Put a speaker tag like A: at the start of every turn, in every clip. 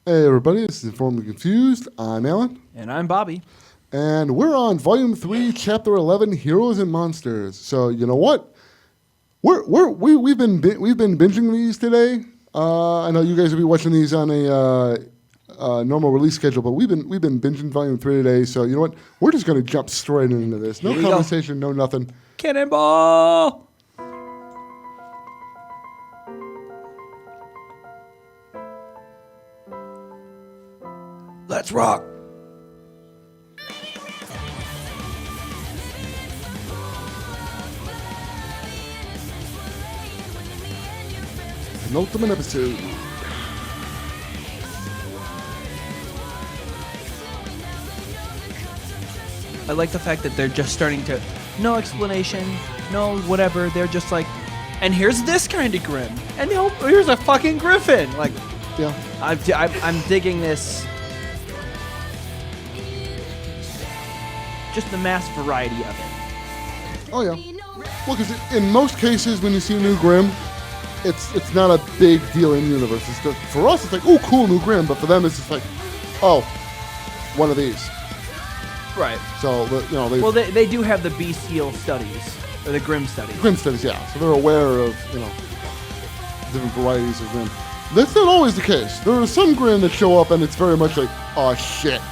A: Hey everybody, this is Informed and Confused. I'm Alan.
B: And I'm Bobby.
A: And we're on Volume 3, Chapter 11, Heroes and Monsters. So you know what? We've been binging these today. I know you guys will be watching these on a normal release schedule, but we've been binging Volume 3 today. So you know what? We're just going to jump straight into this. No conversation, no nothing.
B: Cannonball! Let's rock!
A: Penultimate episode.
B: I like the fact that they're just starting to... No explanation, no whatever. They're just like, and here's this kind of grim. And here's a fucking griffin. Like,
A: Yeah.
B: I'm digging this. Just the mass variety of it.
A: Oh yeah. Well, because in most cases when you see new Grimm, it's not a big deal in the universe. It's just, for us, it's like, oh, cool, new Grimm. But for them, it's just like, oh, one of these.
B: Right.
A: So, you know,
B: Well, they do have the bestial studies, or the Grimm studies.
A: Grimm studies, yeah. So they're aware of, you know, different varieties of Grimm. That's not always the case. There are some Grimm that show up and it's very much like, oh shit,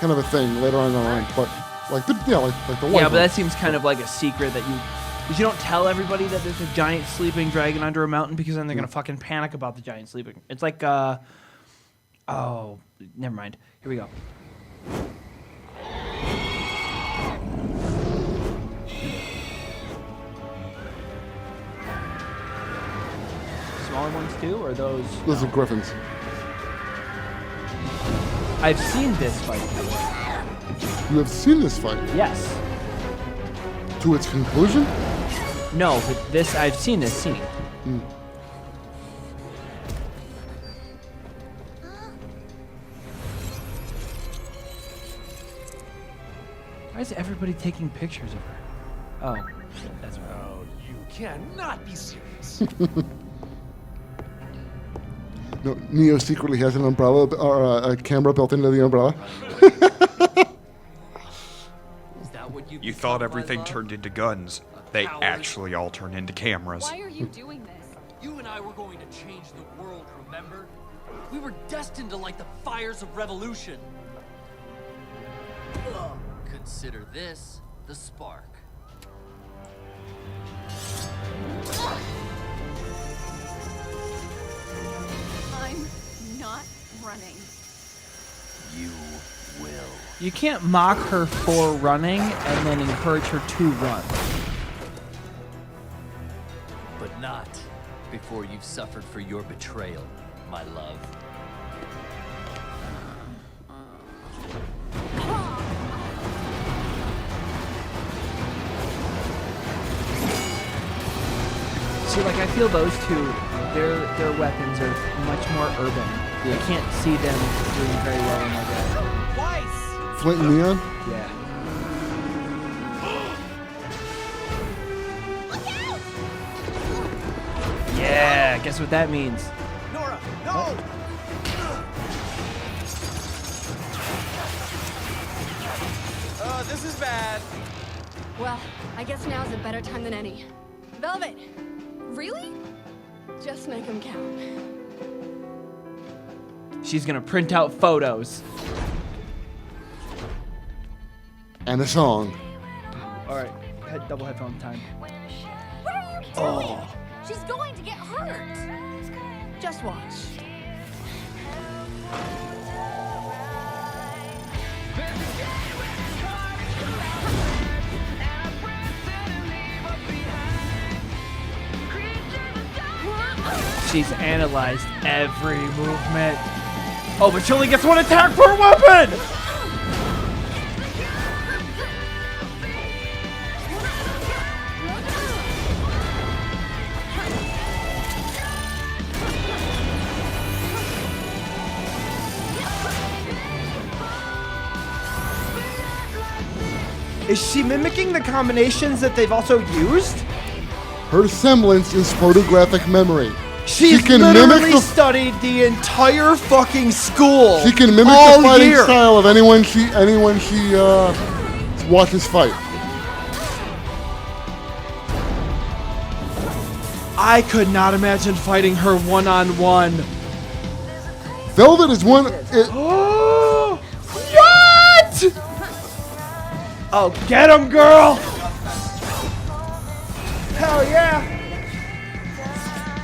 A: kind of a thing later on down the line. But like the white
B: Yeah, but
A: one.
B: that seems kind of like a secret that you don't tell everybody that there's a giant sleeping dragon under a mountain, because then they're gonna fucking panic about the giant sleeping. It's like oh, never mind. Here we go. Smaller ones too, or those?
A: Those are Griffins.
B: I've seen this fight before.
A: You have seen this fight
B: Yes.
A: to its conclusion?
B: No, but this I've seen this scene. Why is everybody taking pictures of her? Oh, that's right.
C: Oh, you cannot be serious.
A: No, Neo secretly has an umbrella or a camera built into the umbrella.
C: Is that what
D: You thought everything turned into guns. They actually all turn into cameras.
E: Why are you doing this?
C: You and I were going to change the world, remember? We were destined to light the fires of revolution. Consider this the spark.
E: I'm not running.
C: You will.
B: You can't mock her for running and then encourage her to run.
C: But not before you've suffered for your betrayal, my love.
B: See, like, I feel those two, their weapons are much more urban. You can't see them doing very well in like that.
A: Flint and Neon?
B: Yeah. Yeah, guess what that means?
C: Nora, no! This is bad.
E: Well, I guess now's a better time than any. Velvet! Really? Just make them count.
B: She's gonna print out photos.
A: And a song.
B: All right, double headphone time.
E: What are you doing? She's going to get hurt. Just watch.
B: She's analyzed every movement. Oh, but she only gets one attack per weapon! Is she mimicking the combinations that they've also used?
A: Her semblance is photographic memory.
B: She's
A: can
B: literally
A: mimic the-
B: studied the entire fucking school.
A: She can mimic
B: all
A: the fighting
B: year.
A: style of anyone she watches fight.
B: I could not imagine fighting her one-on-one.
A: Velvet is one.
B: What? Oh, get him, girl! Hell yeah!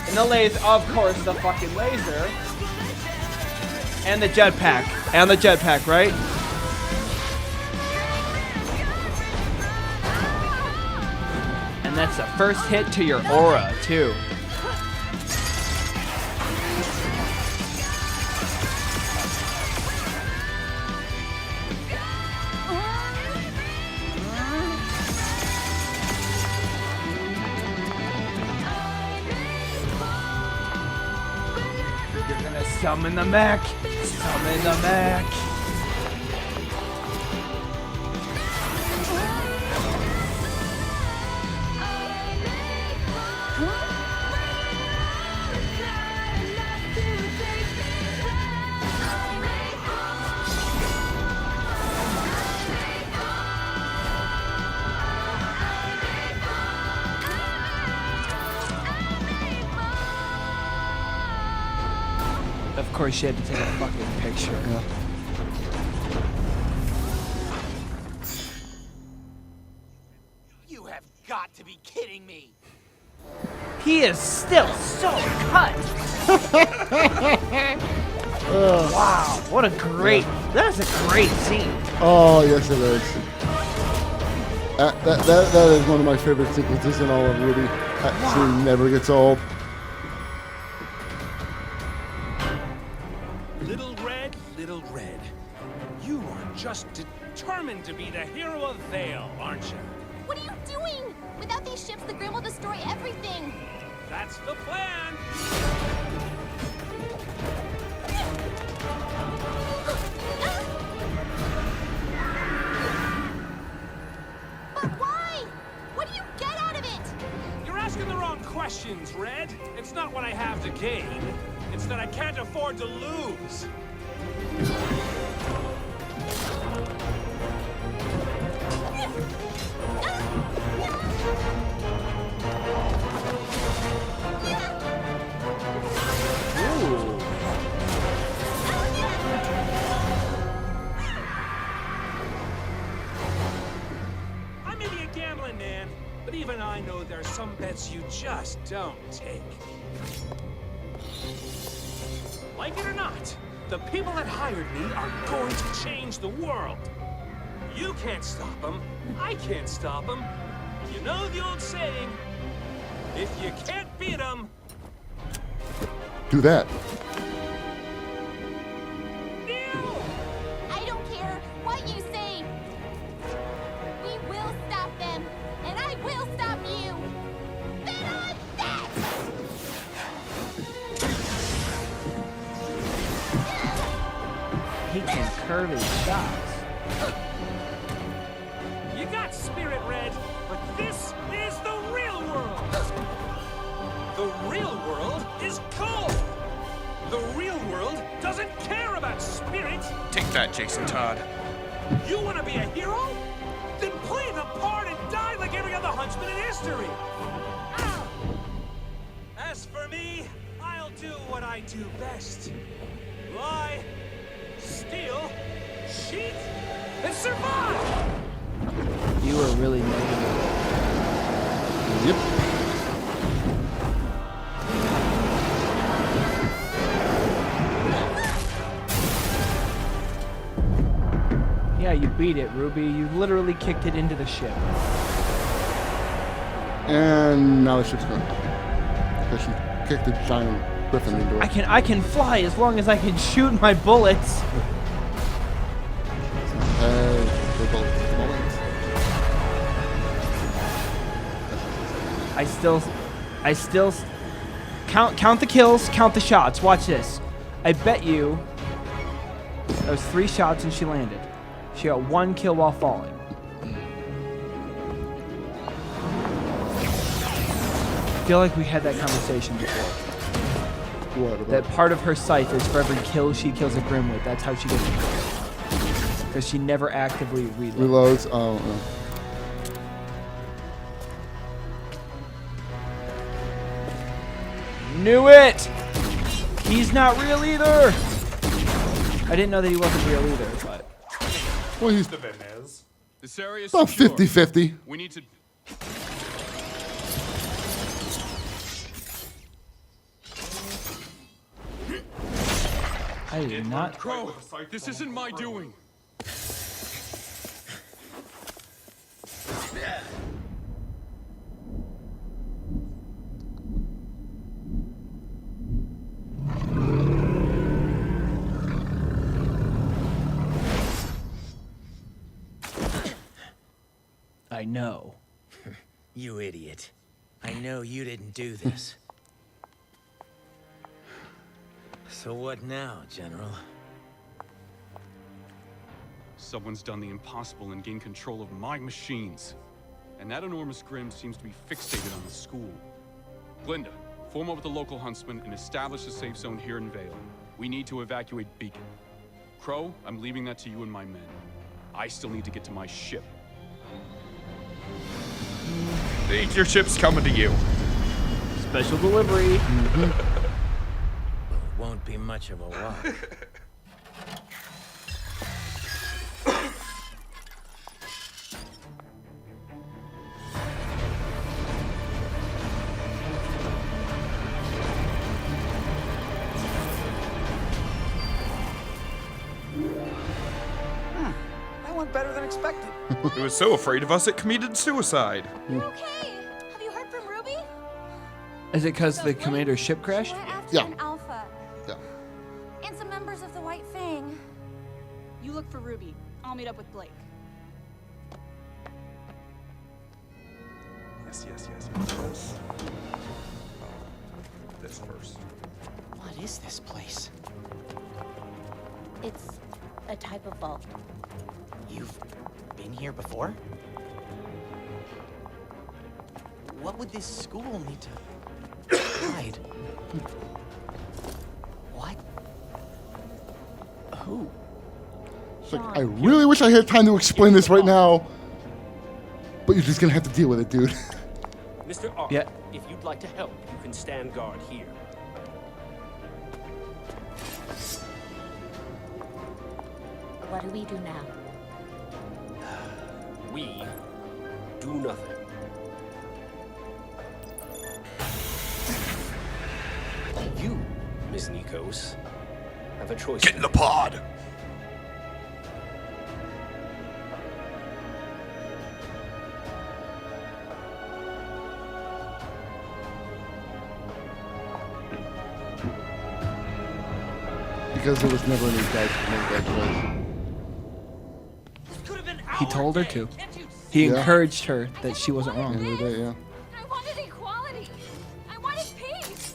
B: And the laser, of course, the fucking laser. And the jetpack. And the jetpack, right? And that's the first hit to your aura, too. You're gonna summon the mech. Summon the mech. Of course, she had to take a fucking picture.
A: Yeah.
C: You have got to be kidding me.
B: He is still so cut. Wow, what a great, that is a great scene.
A: Oh yes, it is. That is one of my favorite sequences in all of RWBY. That scene never gets old.
F: Little Red, you are just determined to be the hero of Vale, aren't you?
G: What are you doing? Without these ships, the Grim will destroy everything.
F: That's the plan.
G: But why? What do you get out of it?
F: You're asking the wrong questions, Red. It's not what I have to gain. It's that I can't afford to lose. I may be a gambling man, but even I know there's some bets you just don't take. Like it or not, the people that hired me are going to change the world. You can't stop them. I can't stop them. You know the old saying, if you can't beat them,
A: Do that.
F: kneel!
G: I don't care what you say. We will stop them, and I will stop you. Bet on that!
B: He can curve his shots.
F: You got spirit, Red, but this is the real world. The real world is cold. The real world doesn't care about spirit.
D: Take that, Jason Todd.
F: You want to be a hero? Then play the part and die like every other huntsman in history. Ow! As for me, I'll do what I do best. Lie, steal, cheat, and survive!
B: You were really negative.
A: Yep.
B: Yeah, you beat it, RWBY. You literally kicked it into the ship.
A: And now the ship's gone. Because she kicked a giant griffin into it.
B: I can fly as long as I can shoot my bullets.
A: The bullets.
B: I still count the kills, count the shots. Watch this. I bet you that was 3 shots and she landed. She got 1 kill while falling. I feel like we had that conversation before.
A: What?
B: That part of her scythe is for every kill she kills a Grim with. That's how she gets it. Because she never actively reloads.
A: Reloads. Oh.
B: Knew it! He's not real either! I didn't know that he wasn't real either, but...
A: Well, he's
H: The bin is.
I: This area is
A: about
I: secure.
A: 50-50.
I: We need to.
B: I did not...
I: Crow, this isn't my doing.
B: I know.
J: You idiot. I know you didn't do this. So what now, General?
I: Someone's done the impossible and gained control of my machines. And that enormous Grim seems to be fixated on the school. Glinda, form up with the local huntsman and establish a safe zone here in Vale. We need to evacuate Beacon. Crow, I'm leaving that to you and my men. I still need to get to my ship.
D: Your ship's coming to you.
B: Special delivery.
J: Well, it won't be much of a walk.
F: That went better than expected.
D: It was so afraid of us it committed suicide.
G: You okay? Have you heard from RWBY?
B: Is it because the commander's ship crashed?
G: We're after
A: Yeah.
G: an Alpha.
A: Yeah.
G: And some members of the White Fang.
K: You look for RWBY. I'll meet up with Blake.
H: Yes. This first.
J: What is this place?
G: It's a type of vault.
J: You've been here before? What would this school need to hide? What? Who?
A: It's like, I really wish I had time to explain this right now. But you're just gonna have to deal with it, dude.
F: Mr. R,
B: Yeah.
F: if you'd like to help, you can stand guard here.
G: What do we do now?
F: We do nothing. You, Ms. Nikos, have a choice.
D: Get in the pod.
A: Because there was never any guys to make that choice.
B: He told her to. He
A: Yeah.
B: encouraged her that she wasn't
A: At
B: wrong.
A: the end of the day, yeah.
G: I wanted equality. I wanted peace.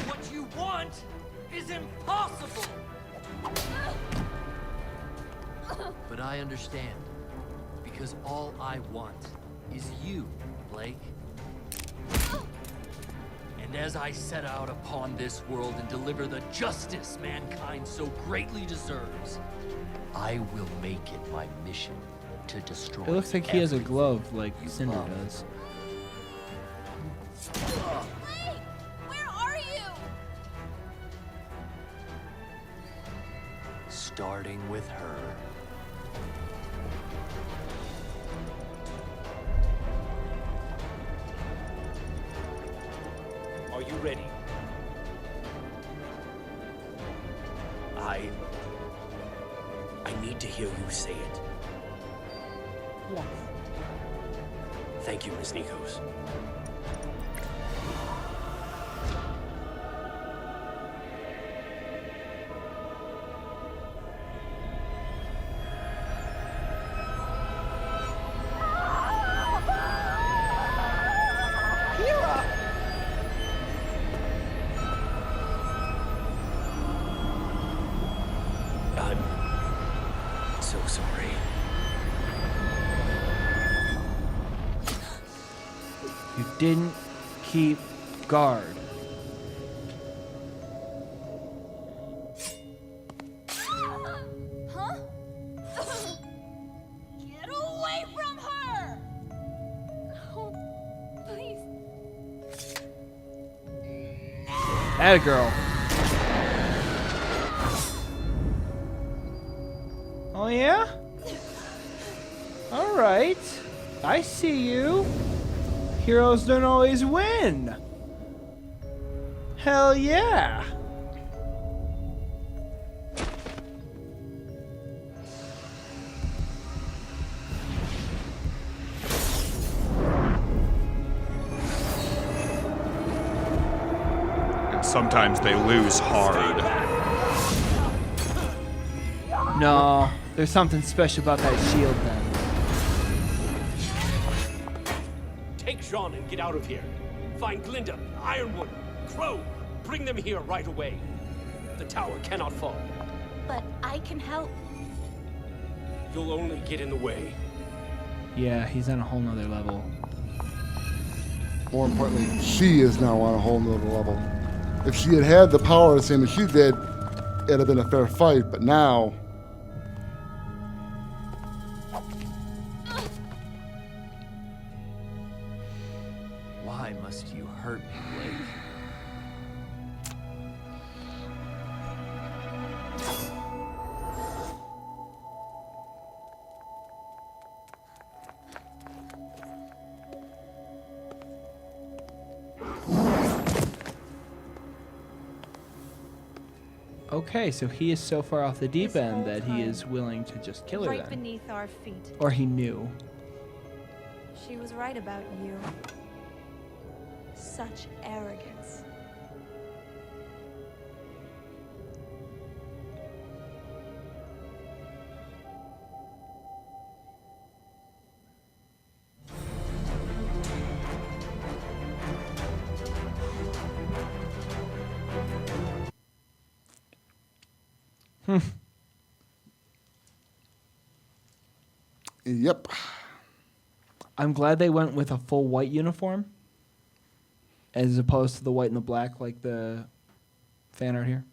C: What you want is impossible.
J: But I understand. Because all I want is you, Blake. And as I set out upon this world and deliver the justice mankind so greatly deserves, I will make it my mission to destroy.
B: It looks like he has a
J: everything
B: glove like
J: you
B: Cinder
J: love.
B: does.
G: Blake, where are you?
J: Starting with her.
F: Are you ready? I need to hear you say it.
G: Yes.
F: Thank you, Ms. Nikos. I'm so sorry.
B: You didn't keep guard. Atta girl. Oh yeah? All right. I see you. Heroes don't always win. Hell yeah.
D: And sometimes they lose hard.
B: No, there's something special about that shield then.
F: Take Jean and get out of here. Find Glinda, Ironwood, Crow. Bring them here right away. The tower cannot fall.
G: But I can help.
F: You'll only get in the way.
B: Yeah, he's on a whole nother level.
A: More importantly, she is now on a whole nother level. If she had had the power the same as she did, it'd have been a fair fight, but now...
J: Why must you hurt me, Blake?
B: Okay, so he is so far off the deep end that he is willing to just kill her
K: Right
B: then.
K: beneath our feet.
B: Or he knew.
K: She was right about you. Such arrogance.
A: Yep.
B: I'm glad they went with a full white uniform as opposed to the white and the black like the fan art here.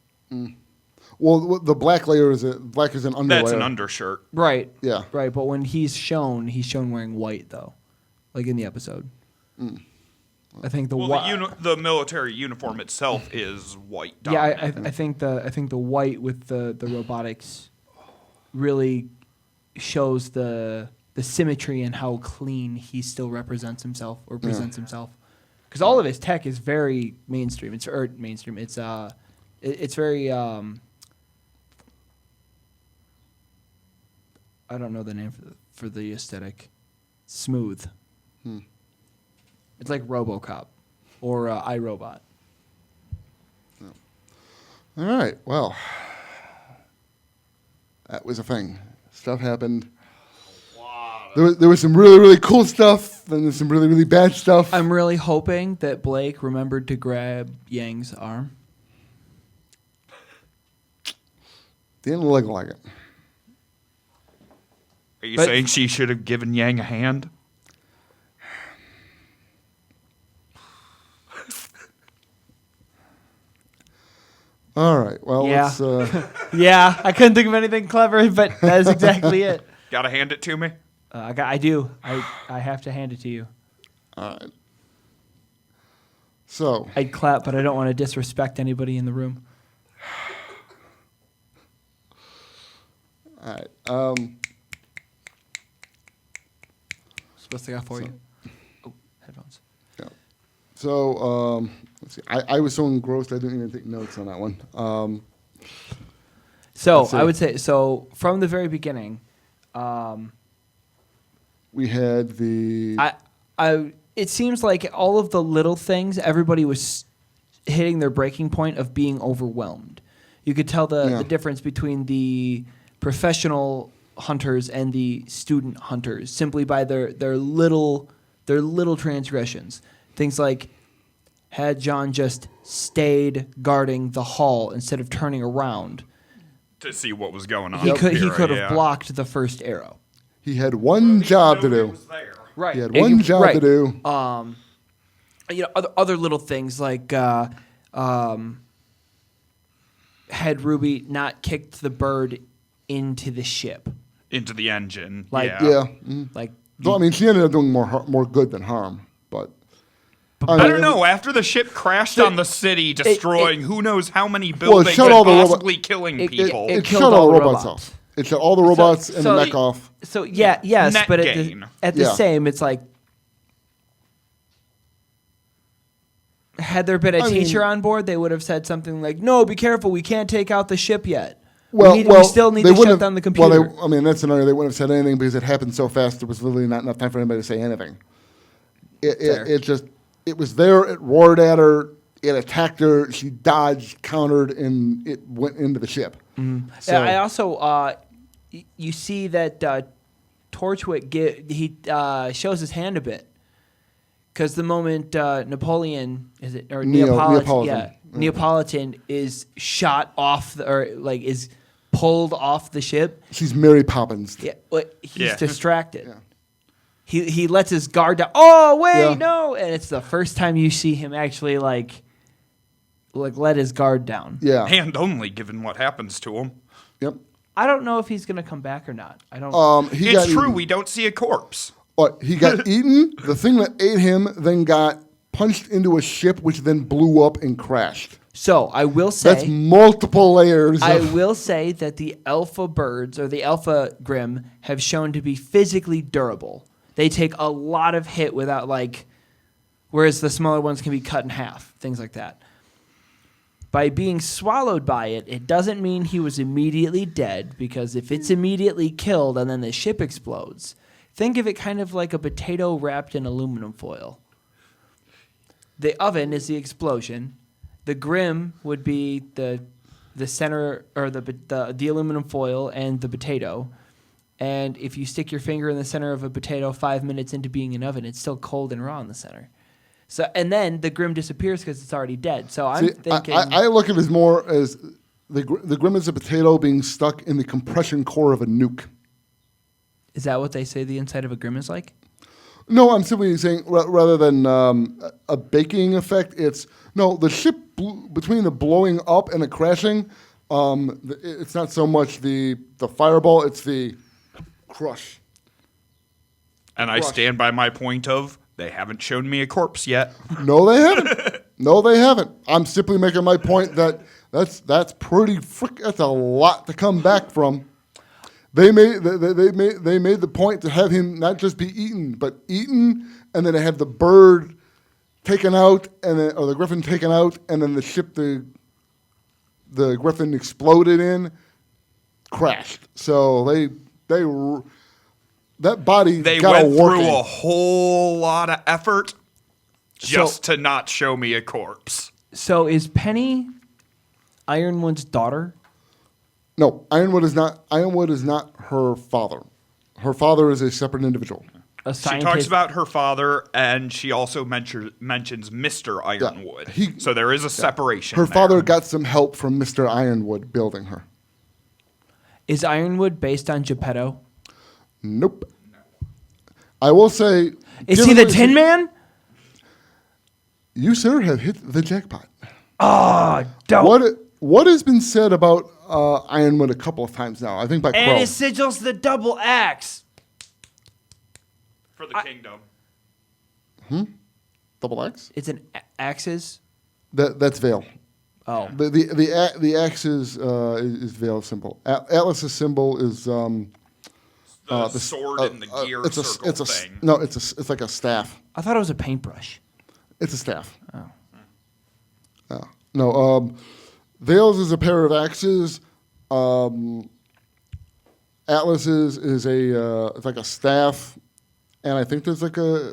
A: Well, the black layer is black is an underlayer.
D: That's an undershirt.
B: Right.
A: Yeah.
B: Right, but when he's shown wearing white though, like in the episode. I think the
D: Well,
B: white.
D: the military uniform itself is white.
B: Yeah,
D: dominant.
B: I think the white with the robotics really shows the symmetry and how clean he still represents himself or presents himself. Because all of his tech is very mainstream. It's mainstream. It's very I don't know the name for the aesthetic. Smooth. It's like RoboCop or iRobot.
A: All right. Well, that was a thing. Stuff happened. There was some really, really cool stuff, and there's some really, really bad stuff.
B: I'm really hoping that Blake remembered to grab Yang's arm.
A: Didn't look like it.
D: Are you saying she should have given Yang a hand?
A: All right. Well,
B: Yeah.
A: let's...
B: Yeah, I couldn't think of anything clever, but that is exactly it.
D: Gotta hand it to me?
B: I do. I have to hand it to you.
A: all right. So,
B: I'd clap, but I don't want to disrespect anybody in the room.
A: all right.
B: What's I got for you? Oh, headphones.
A: Yeah. So, let's see. I was so engrossed I didn't even take notes on that one.
B: So
A: let's see.
B: I would say from the very beginning.
A: We had the...
B: It seems like all of the little things, everybody was hitting their breaking point of being overwhelmed. You could tell the difference between the professional hunters and the student hunters simply by their little transgressions. Things like, had John just stayed guarding the hall instead of turning around,
D: To see what was going on.
B: he could
D: Kira,
B: have blocked the first arrow.
A: He had one job to do.
B: Right.
A: He had one job to do.
B: Other little things like had Ruby not kicked the bird into the ship.
D: Into the engine.
B: Like-
D: yeah.
A: Yeah.
B: Like
A: Though, I mean, she ended up doing more good than harm, but...
D: I don't know. After the ship crashed on the city, destroying who knows how many buildings
A: shut
D: and
A: all the
D: possibly killing people.
A: It
B: killed
A: shut
B: all
A: all the
B: the
A: robots
B: robots.
A: off. It shut all the robots and the mech off.
B: So yes,
D: Net
B: but
D: gain.
B: at the
A: Yeah.
B: same, it's like, had there been a teacher on board, they would have said something like, "No, be careful, we can't take out the ship yet. We still need
A: they
B: to
A: wouldn't
B: shut
A: have-
B: down the computer."
A: Well, in that scenario, they wouldn't have said anything because it happened so fast. There was literally not enough time for anybody to say anything.
B: Fair.
A: It was there. It roared at her. It attacked her. She dodged, countered, and it went into the ship. So,
B: I also, you see that Torchwick he shows his hand a bit, because the moment Napoleon Neapolitan is shot off is pulled off the ship.
A: she's Mary Poppins.
B: Yeah, he's
D: Yeah.
B: distracted. He lets his guard down. Oh wait,
A: Yeah.
B: no! And it's the first time you see him actually like let his guard down.
A: Yeah.
D: And only given what happens to him.
A: Yep.
B: I don't know if he's gonna come back or not. I don't.
A: He
D: It's
A: got
D: true,
A: eaten.
D: we don't see a corpse.
A: He got eaten. The thing that ate him then got punched into a ship, which then blew up and crashed.
B: So I will say
A: That's multiple layers.
B: I
A: of,
B: will say that the alpha birds or the alpha grim have shown to be physically durable. They take a lot of hit without whereas the smaller ones can be cut in half, things like that. By being swallowed by it, it doesn't mean he was immediately dead, because if it's immediately killed and then the ship explodes, think of it kind of like a potato wrapped in aluminum foil. The oven is the explosion. The grim would be the center, or the aluminum foil and the potato. And if you stick your finger in the center of a potato 5 minutes into being an oven, it's still cold and raw in the center. So, and then the grim disappears because it's already dead. So I'm thinking,
A: I look at it as more as the grim is a potato being stuck in the compression core of a nuke.
B: is that what they say the inside of a grim is like?
A: No, I'm simply saying rather than a baking effect, the ship between the blowing up and the crashing, it's not so much the fireball, it's the crush.
D: And I stand by my point of, they haven't shown me a corpse yet.
A: No, they haven't. No, they haven't. I'm simply making my point that that's that's a lot to come back from. They made the point to have him not just be eaten, but eaten, and then to have the bird taken out, or the griffin taken out, and then the ship the griffin exploded in crashed. So that body
D: They
A: got
D: went
A: working.
D: through a whole lot of effort just to not show me a corpse.
B: So is Penny Ironwood's daughter?
A: No, Ironwood is not. Ironwood is not her father. Her father is a separate individual.
B: A
D: She
B: scientist?
D: talks about her father, and she also mentions Mr. Ironwood. So there is a separation.
A: Her
D: there.
A: father got some help from Mr. Ironwood building her.
B: Is Ironwood based on Geppetto?
A: Nope. I will say.
B: Is he the Tin Man?
A: You, sir, have hit the jackpot.
B: Oh, dope.
A: What has been said about Ironwood a couple of times now? I think by Crow.
B: And his sigil's the double axe.
D: For the kingdom.
A: Double X?
B: It's an axes.
A: That's Vale.
B: Oh.
A: The axe is Vale symbol. Atlas's symbol is
D: The sword and the gear circle thing.
A: No, it's like a staff.
B: I thought it was a paintbrush.
A: It's a staff. Oh. No. Vale's is a pair of axes. Atlas's is it's like a staff, and I think there's like I'm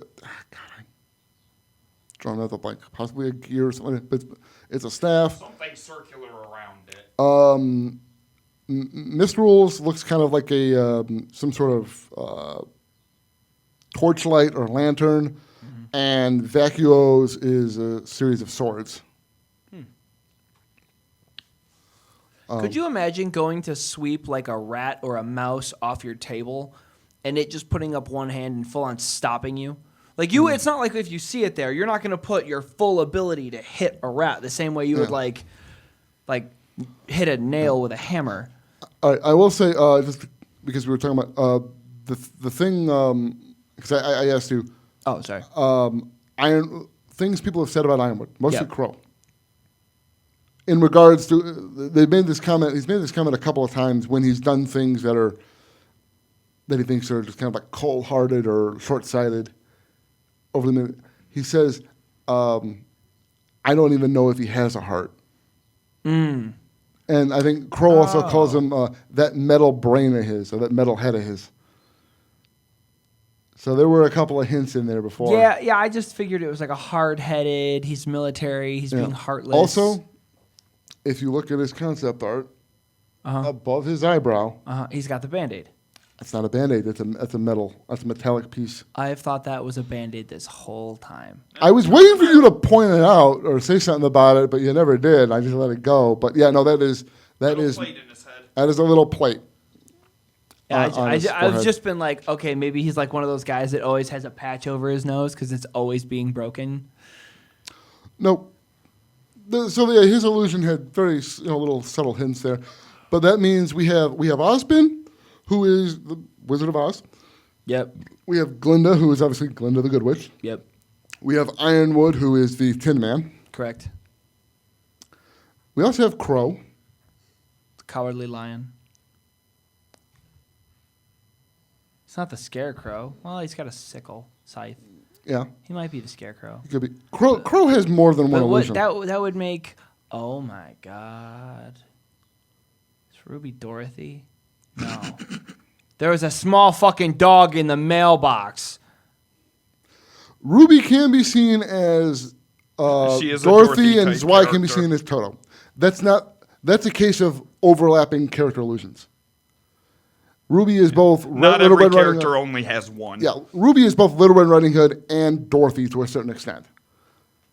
A: drawing out the blank, possibly a gear or something, but it's a staff.
D: Something circular around it.
A: Mistral's looks kind of like a some sort of torchlight or lantern, and Vacuo's is a series of swords.
B: Could you imagine going to sweep like a rat or a mouse off your table and it just putting up one hand and full on stopping you? Like it's not like if you see it there, you're not going to put your full ability to hit a rat the same way you would like hit a nail with a hammer.
A: I will say, just because we were talking about the thing, because I asked you.
B: Oh, sorry.
A: things people have said about Ironwood, mostly
B: Yep.
A: Crow. In regards to, they've made this comment. He's made this comment a couple of times when he's done things that he thinks are just kind of like cold-hearted or short-sighted. He says, "I don't even know if he has a heart."
B: Mm.
A: And I think Crow also calls him that metal brain of his, or that metal head of his. So there were a couple of hints in there before.
B: Yeah, I just figured it was like a hard-headed, he's military, he's being heartless.
A: Also, if you look at his concept art, above his eyebrow,
B: he's got the Band-Aid.
A: It's not a Band-Aid, that's a metallic piece.
B: I've thought that was a Band-Aid this whole time.
A: I was waiting for you to point it out or say something about it, but you never did. I just let it go. But yeah, no, that is
D: plate in his head.
A: That is a little plate.
B: Yeah, I've just been like, okay, maybe he's like one of those guys that always has a patch over his nose because it's always being broken.
A: Nope. His illusion had very little subtle hints there, but that means we have Ozpin, who is the Wizard of Oz.
B: Yep.
A: We have Glinda, who is obviously Glinda the Good Witch.
B: Yep.
A: We have Ironwood, who is the Tin Man.
B: Correct.
A: We also have Crow.
B: The Cowardly Lion. It's not the Scarecrow. Well, he's got a sickle, scythe.
A: Yeah.
B: He might be the Scarecrow.
A: He could be. Crow has more than one illusion.
B: That would make... Oh, my God. Is Ruby Dorothy? No. There was a small fucking dog in the mailbox.
A: Ruby can be seen as Dorothy, and Zwei can be seen as Toto. That's a case of overlapping character illusions. Ruby is both
D: Not
A: Little
D: every
A: Red Riding
D: character
A: Hood.
D: only has one.
A: Yeah, Ruby is both Little Red Riding Hood and Dorothy to a certain extent.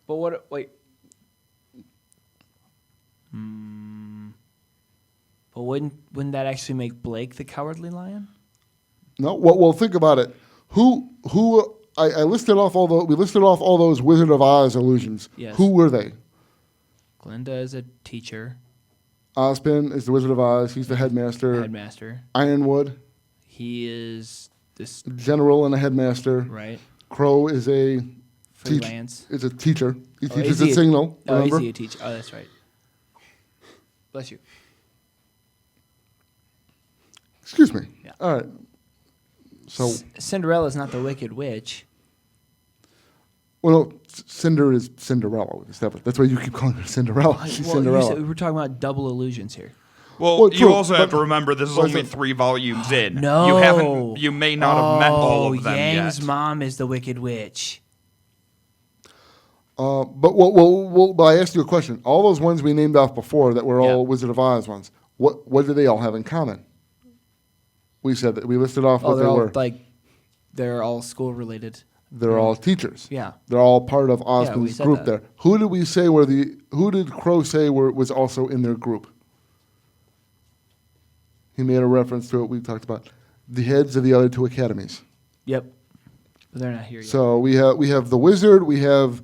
B: But what? Wait. But wouldn't that actually make Blake the Cowardly Lion?
A: No. Well, think about it. I listed off we listed off all those Wizard of Oz illusions.
B: Yes.
A: Who were they?
B: Glinda is a teacher.
A: Ozpin is the Wizard of Oz. He's the headmaster.
B: Headmaster.
A: Ironwood.
B: He is this
A: general and a headmaster.
B: Right.
A: Crow is a
B: freelance.
A: Is a teacher. He teaches
B: at
A: at Signal.
B: Oh,
A: remember?
B: is he a teacher? Oh, that's right. Bless you.
A: Excuse me.
B: Yeah.
A: All right. So
B: Cinderella's not the Wicked Witch.
A: Well, no, Cinder is Cinderella. That's why you keep calling her Cinderella. She's Cinderella.
B: We're talking about double illusions here.
D: Well, you also have to remember this is only 3 volumes in.
B: No.
D: You may not have met all of them
B: Yang's
D: yet.
B: mom is the Wicked Witch.
A: But I asked you a question. All those ones we named off before that were all Wizard of Oz ones, what do they all have in common? We said that we listed off what they were.
B: They're all school related.
A: They're all teachers.
B: Yeah.
A: They're all part of Ozpin's group
B: that.
A: there. Who did we say who did Crow say was also in their group? He made a reference to it we talked about. The heads of the other 2 academies.
B: Yep. But they're not here yet.
A: So we have the Wizard, we have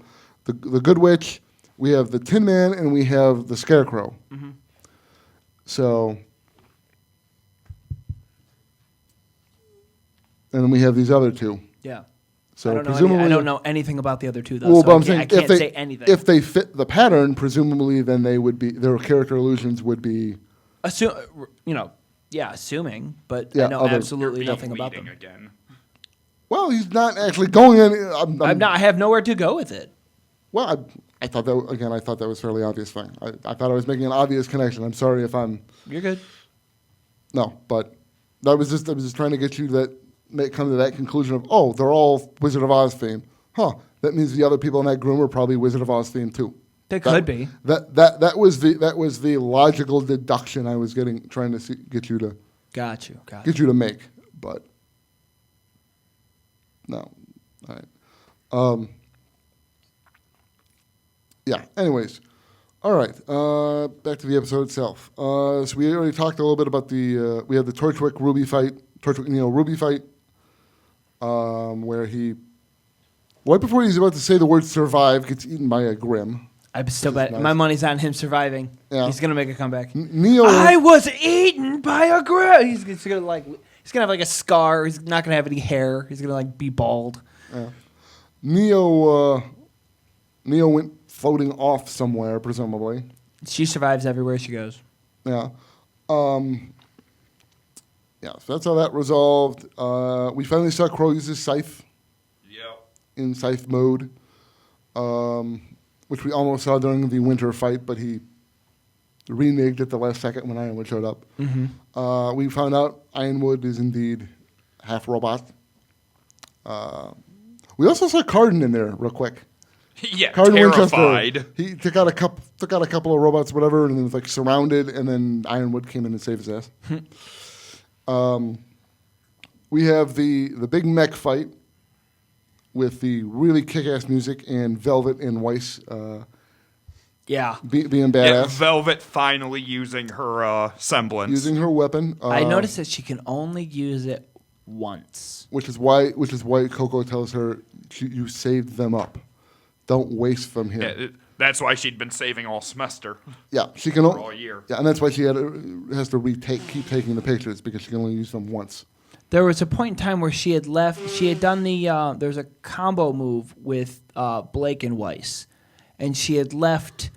A: the Good Witch, we have the Tin Man, and we have the Scarecrow.
B: Mm-hmm.
A: So, and then we have these other 2.
B: Yeah.
A: So
B: I don't know anything about the other 2 though.
A: Well,
B: So
A: but I'm saying
B: I can't say anything.
A: If they fit the pattern, presumably then their character illusions would be.
B: Assuming, but
A: Yeah,
B: I know absolutely nothing about them.
D: Again.
A: Well, he's not actually going in.
B: I have nowhere to go with it.
A: Well, I thought that again. I thought that was a fairly obvious thing. I thought I was making an obvious connection. I'm sorry if I'm.
B: You're good.
A: No, but I was just trying to get you come to that conclusion of they're all Wizard of Oz themed. Huh? That means the other people in that groom are probably Wizard of Oz themed too.
B: They could be.
A: That was the logical deduction I was trying to get you to.
B: Got you.
A: Get you to make, but no. All right. Yeah. Anyways, all right. Back to the episode itself. So we already talked a little bit about we had the Torchwick Ruby fight. Ruby fight. Where he, right before he's about to say the word survive, gets eaten by a Grim.
B: I still bet my money's on him surviving. Yeah. He's gonna make a comeback.
A: Neo,
B: I was eaten by a Grim. He's gonna have like a scar. He's not gonna have any hair. He's gonna be bald.
A: Yeah. Neo Neo went floating off somewhere, presumably.
B: She survives everywhere she goes.
A: Yeah. Yeah, so that's how that resolved. We finally saw Crow use his scythe.
D: Yep.
A: In scythe mode, which we almost saw during the winter fight, but he reneged at the last second when Ironwood showed up.
B: Mm-hmm.
A: We found out Ironwood is indeed half robot. We also saw Cardin in there real quick.
D: Yeah,
A: Cardin
D: terrified.
A: Winchester, he took out a couple of robots, whatever, and then was like surrounded, and then Ironwood came in and saved his ass. We have the big mech fight with the really kick-ass music and Velvet and Weiss being badass.
D: Yeah, Velvet finally using her semblance.
A: Using her weapon.
B: I noticed that she can only use it once.
A: Which is why Coco tells her, you saved them up. Don't waste them here.
D: Yeah, that's why she'd been saving all semester.
A: Yeah, she can
D: all year.
A: Yeah, and that's why she has to keep taking the pictures, because she can only use them once.
B: There was a point in time where she had left. She had done there's a combo move with Blake and Weiss, and she had left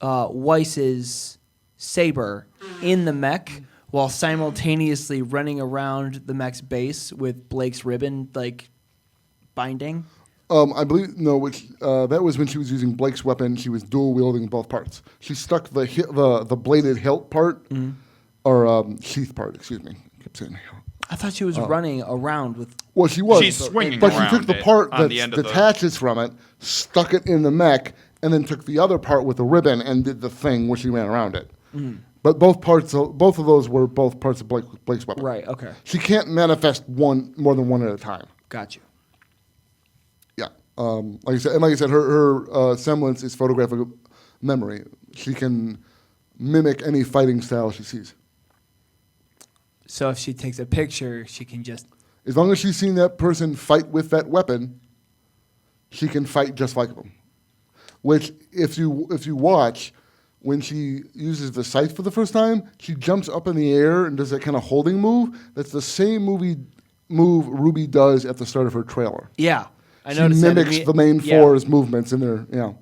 B: Weiss's saber in the mech while simultaneously running around the mech's base with Blake's ribbon binding.
A: I believe that was when she was using Blake's weapon. She was dual wielding both parts. She stuck the bladed hilt part, or sheath part. Excuse me. I kept saying hilt.
B: I thought she was running around with.
A: Well, she was.
D: She's swinging
A: but
D: around
A: she took the part that
D: the
A: detaches from it, stuck it in the mech, and then took the other part with the ribbon and did the thing where she ran around it. But both of those were both parts of Blake's weapon.
B: Right. Okay.
A: She can't manifest more than one at a time.
B: Got you.
A: Yeah. Like I said, her semblance is photographic memory. She can mimic any fighting style she sees.
B: So if she takes a picture, she can just.
A: As long as she's seen that person fight with that weapon, she can fight just like them. Which, if you watch, when she uses the scythe for the first time, she jumps up in the air and does that kind of holding move. That's the same move Ruby does at the start of her trailer.
B: Yeah, I
A: she
B: noticed
A: mimics
B: that.
A: the main four's movements in there. Yeah.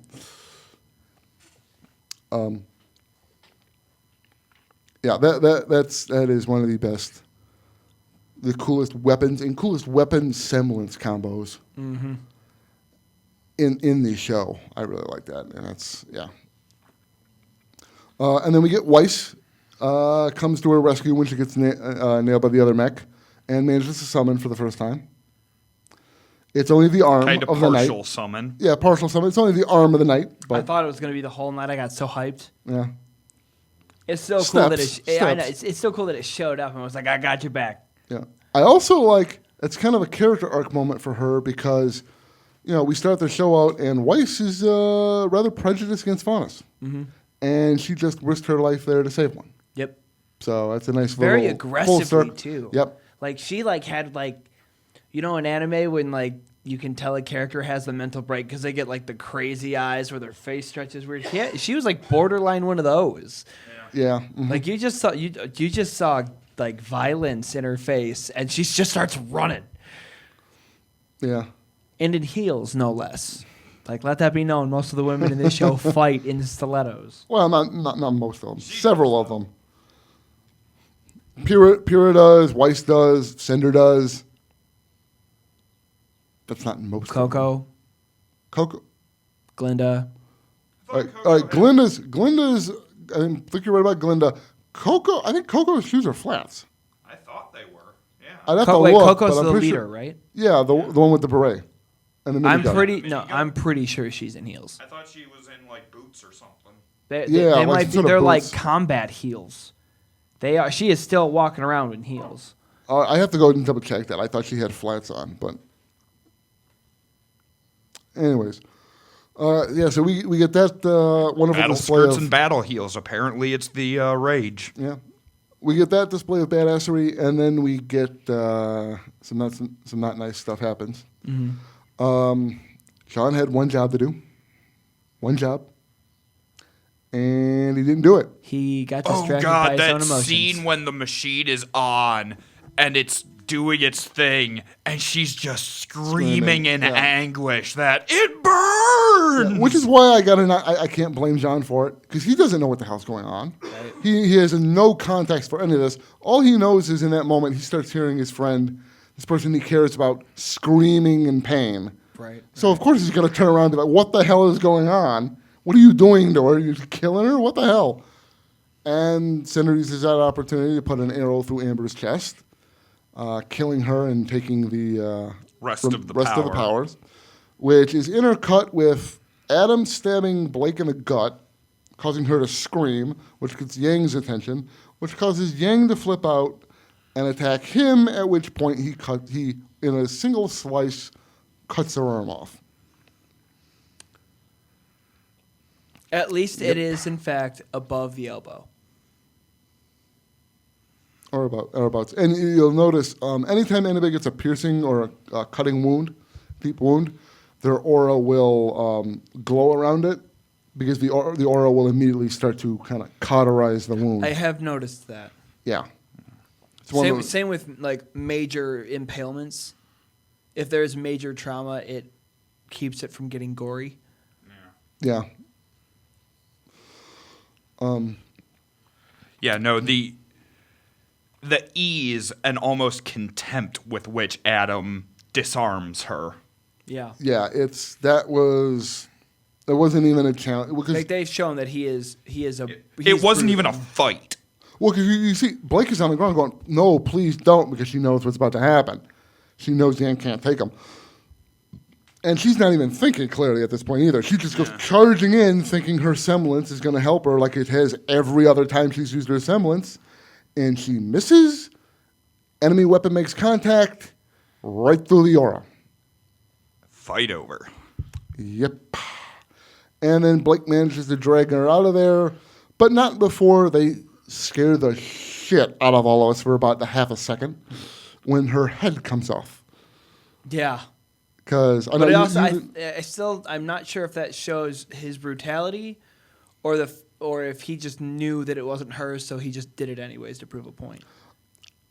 A: Yeah, that is one of the best, the coolest weapons and coolest weapon semblance combos in the show. I really like that, and that's and then we get Weiss comes to her rescue when she gets nailed by the other mech, and manages to summon for the first time. It's only the arm
D: kind
A: of the night.
D: Partial summon.
A: Yeah, partial summon. It's only the arm of the night. But
B: I thought it was going to be the whole night. I got so hyped.
A: Yeah.
B: It's so cool that I know, it's so cool that it showed up and was like, I got your back.
A: Yeah. I also like, it's kind of a character arc moment for her because, we start the show out and Weiss is rather prejudiced against Faunus.
B: Mm-hmm.
A: And she just risked her life there to save one.
B: Yep.
A: So that's a nice
B: very
A: little
B: aggressively too.
A: Yep.
B: She had in anime when you can tell a character has the mental break because they get the crazy eyes where their face stretches weird. Yeah, she was borderline one of those.
A: Yeah. Mm-hmm.
B: You just saw violence in her face, and she just starts running.
A: Yeah.
B: And in heels, no less. Let that be known. Most of the women in this show fight in stilettos.
A: Well, not most of them. Several of them. Pyrrha does. Weiss does. Cinder does. That's not most.
B: Coco.
A: Glinda. All right. Glinda's. I think you're right about Glinda. Coco. I think Coco's shoes are flats.
D: I thought they were. Yeah.
A: I'd have to look.
B: Coco's
A: but I'm
B: the
A: pretty
B: leader,
A: sure,
B: right?
A: Yeah, the one with the beret. And the
B: I'm pretty sure she's in heels.
D: I thought she was in boots or something.
B: They might be. They're combat heels. They are. She is still walking around in heels.
A: I have to go and double check that. I thought she had flats on, but anyways, so we get that wonderful
D: battle
A: display
D: skirts
A: of,
D: and battle heels. Apparently, it's the rage.
A: Yeah, we get that display of badassery, and then we get some not nice stuff happens.
B: Mm-hmm.
A: Sean had one job to do, and he didn't do it.
B: He got distracted by his own emotions.
D: That scene when the machine is on and it's doing its thing, and she's just screaming in anguish that it burns.
A: Which is why I can't blame John for it, because he doesn't know what the hell's going on. Right. He has no context for any of this. All he knows is in that moment he starts hearing his friend, this person he cares about, screaming in pain.
B: Right.
A: So of course he's going to turn around and be like, what the hell is going on? What are you doing to her? Are you killing her? What the hell? And Cinder uses that opportunity to put an arrow through Amber's chest, killing her and taking the
D: rest of the
A: powers, which is intercut with Adam stabbing Blake in the gut, causing her to scream, which gets Yang's attention, which causes Yang to flip out and attack him, at which point he in a single slice, cuts her arm off.
B: At least it is, in fact, above the elbow.
A: Or abouts. And you'll notice anytime anybody gets a piercing or a cutting wound, deep wound, their aura will glow around it because the aura will immediately start to kind of cauterize the wound.
B: I have noticed that.
A: Yeah.
B: Same with like major impalements. If there's major trauma, it keeps it from getting gory.
A: Yeah.
D: The ease and almost contempt with which Adam disarms her.
B: Yeah.
A: Yeah, there wasn't even a challenge.
B: Like they've shown that
D: it wasn't even a fight.
A: Well, because you see, Blake is on the ground going, no, please don't, because she knows what's about to happen. She knows Yang can't take him. And she's not even thinking clearly at this point either. She just goes charging in, thinking her semblance is going to help her like it has every other time she's used her semblance. And she misses. Enemy weapon makes contact right through the aura.
D: Fight over.
A: Yep. And then Blake manages to drag her out of there, but not before they scare the shit out of all of us for about half a second when her head comes off.
B: Yeah.
A: Because
B: I'm not sure if that shows his brutality, or if he just knew that it wasn't hers, so he just did it anyways to prove a point.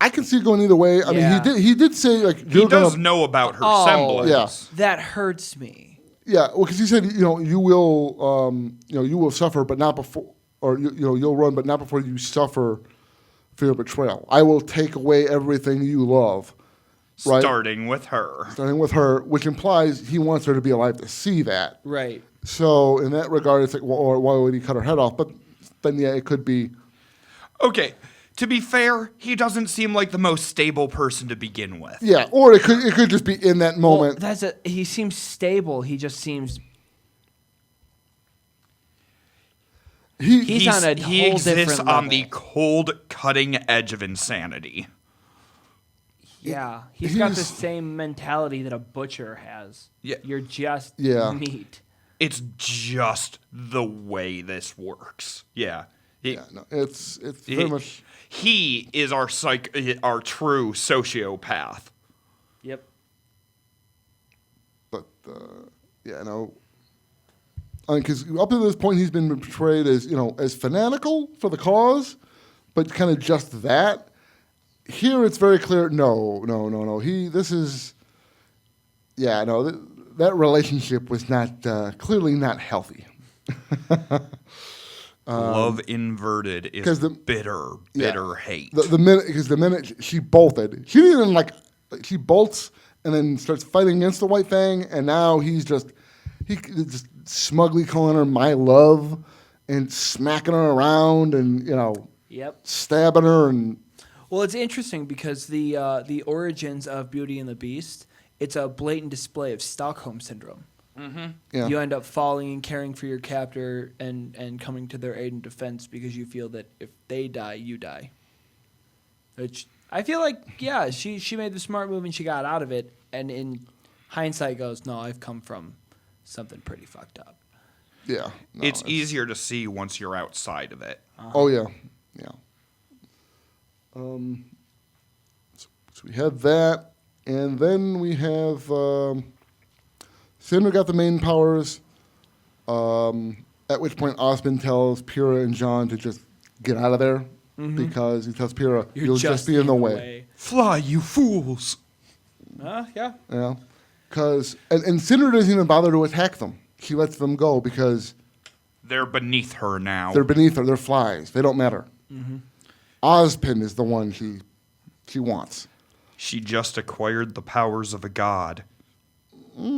A: I can see it going either way. I mean, he did say like
D: he does know about her semblance.
A: Yeah.
B: That hurts me.
A: Yeah, well, because he said you will suffer, but not before, or you'll run, but not before you suffer for your betrayal. I will take away everything you love. Right?
D: Starting with her,
A: which implies he wants her to be alive to see that.
B: Right.
A: So in that regard, it's like, well, or why would he cut her head off? But then, yeah, it could be.
D: Okay, to be fair, he doesn't seem like the most stable person to begin with.
A: Yeah, or it could just be in that moment.
B: Well, he seems stable. He just seems. He's on a
D: he
B: whole
D: exists
B: different level.
D: on the cold, cutting edge of insanity.
B: Yeah, he's got the same mentality that a butcher has.
D: Yeah.
B: You're just meat.
D: It's just the way this works. Yeah.
A: It's very much.
D: He is our true sociopath.
B: Yep.
A: But because up to this point he's been portrayed as fanatical for the cause, but kind of just that. Here it's very clear. No. That relationship was not clearly not healthy.
D: Love inverted is bitter hate.
A: The minute she bolted, she didn't even she bolts and then starts fighting against the White Fang, and now he just smugly calling her my love and smacking her around and stabbing her and.
B: Well, it's interesting because the origins of Beauty and the Beast, it's a blatant display of Stockholm syndrome.
D: Mm-hmm.
A: Yeah.
B: You end up falling and caring for your captor and coming to their aid and defense because you feel that if they die, you die. Which I feel like, she made the smart move and she got out of it. And in hindsight goes, no, I've come from something pretty fucked up.
A: Yeah. No,
D: it's easier to see once you're outside of it.
A: Uh-huh. Oh, yeah. Yeah. So we have that, and then we have Cinder got the main powers. At which point Osmond tells Pyrrha and John to just get out of there because he tells Pyrrha, "You'll just be in the way.
D: Fly, you fools!"
B: Yeah.
A: Yeah, because and Cinder doesn't even bother to attack them. She lets them go because
D: they're beneath her now.
A: they're beneath her. They're flies. They don't matter. Ozpin is the one she wants.
D: She just acquired the powers of a god.
A: I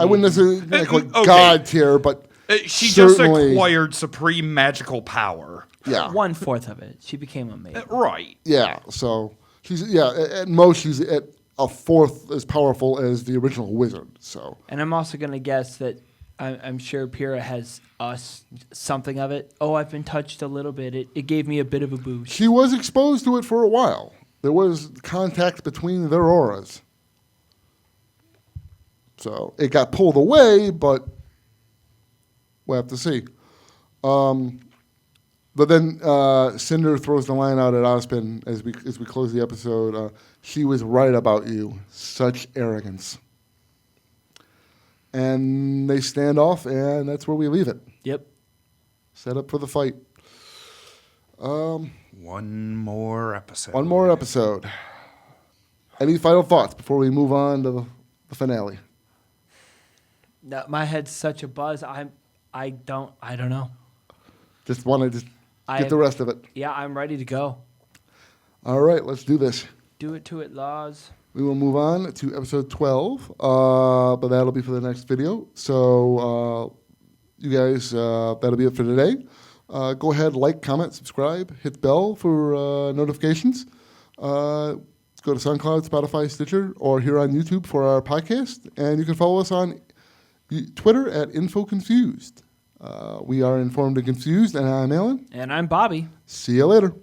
A: wouldn't necessarily like
D: okay.
A: God tier, but
D: She just
A: certainly-
D: acquired supreme magical power.
A: Yeah.
B: 1/4 of it. She became a maiden.
D: Right.
A: Yeah, so at most she's at a fourth as powerful as the original wizard. So
B: And I'm also going to guess that I'm sure Pyrrha has something of it. Oh, I've been touched a little bit. It gave me a bit of a boost.
A: she was exposed to it for a while. There was contact between their auras. So it got pulled away, but we'll have to see. But then Cinder throws the line out at Ozpin as we close the episode. She was right about you. Such arrogance. And they stand off, and that's where we leave it.
B: Yep.
A: Set up for the fight.
D: One more episode.
A: One more episode. Any final thoughts before we move on to the finale?
B: No, my head's such a buzz. I don't know.
A: Just want to get the rest of it.
B: Yeah, I'm ready to go.
A: All right, let's do this.
B: Do it to it, Laws.
A: We will move on to episode 12, but that'll be for the next video. So, you guys, that'll be it for today. Go ahead, like, comment, subscribe, hit bell for notifications. Go to SoundCloud, Spotify, Stitcher, or here on YouTube for our podcast. And you can follow us on Twitter at InfoConfused. We are Informed and Confused, and I'm Alan.
B: And I'm Bobby.
A: See you later.